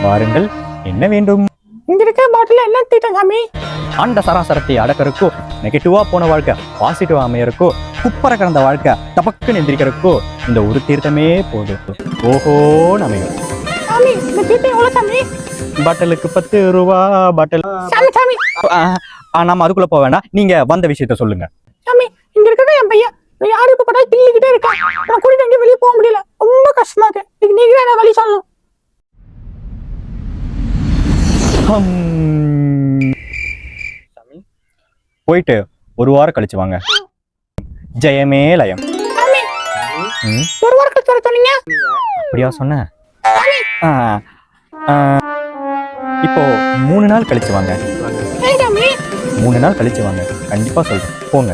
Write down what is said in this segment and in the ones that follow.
வாருங்கள், என்ன வேண்டும்? இங்க இருக்க பாட்டில என்ன தீட்டம் சாமி? ஆண்ட சராசரத்தை அடக்கறக்கோ, நெகட்டிவா போன வாழ்க்கை பாசிட்டிவா அமையறக்கோ, குப்பரை கிடந்த வாழ்க்கை டபக்குன்னு எந்திரிக்கிறக்கோ இந்த ஒரு தீர்த்தமே போதும். ஓஹோ அமையும். சாமி இந்த தீட்டம் எவ்வளவு சாமி? பாட்டிலுக்கு 10 ரூபா. பாட்டில் சாமி சாமி நாம அதுக்குள்ள போக வேண்டாம். நீங்க வந்த விஷயத்த சொல்லுங்க. சாமி இங்க இருக்க என் பையன் யாரு இப்ப பட்டா தில்லிக்கிட்டே இருக்கான். நான் கூட்டிட்டு எங்கேயும் வெளியே போக முடியல, ரொம்ப கஷ்டமா இருக்கு. இதுக்கு நீங்க என்ன வழி சொல்லணும்? போயிட்டு ஒரு வாரம் கழிச்சு வாங்க. ஜெயமே லயம். சாமி ஒரு வாரம் கழிச்சு வர சொன்னீங்க. அப்படியா சொன்ன? இப்போ 3 நாள் கழிச்சு வாங்க. ஏன் சாமி? 3 நாள் கழிச்சு வாங்க, கண்டிப்பா சொல்றேன். போங்க.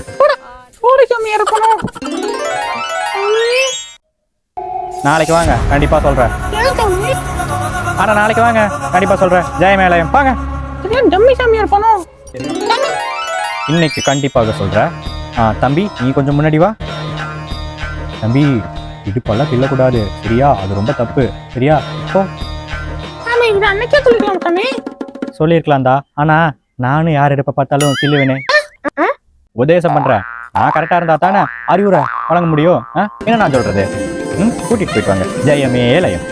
ஓடி சாமி இருக்கணும். நாளைக்கு வாங்க, கண்டிப்பா சொல்றேன். ஏன் சாமி? ஆனா நாளைக்கு வாங்க, கண்டிப்பா சொல்றேன். ஜெயமேலயம் வாங்க. ஏன் டம்மி சாமி இருக்கணும்? இன்னைக்கு கண்டிப்பாக சொல்றேன். தம்பி நீ கொஞ்சம் முன்னாடி வா. தம்பி இடுப்பெல்லாம் கிள்ளக்கூடாது, சரியா? அது ரொம்ப தப்பு, சரியா? போ. சாமி இது அன்னைக்கே சொல்லிக்கலாம் சாமி. சொல்லியிருக்கலாம்டா, ஆனா நானும் யார் இடுப்ப பார்த்தாலும் கிள்ளுவேனே. உபதேசம் பண்றேன், நான் கரெக்டா இருந்தா தானே அறிவுரை வழங்க முடியும். என்ன நான் சொல்றது? கூட்டிட்டு போயிட்டு வாங்க. ஜெயமே லயம்.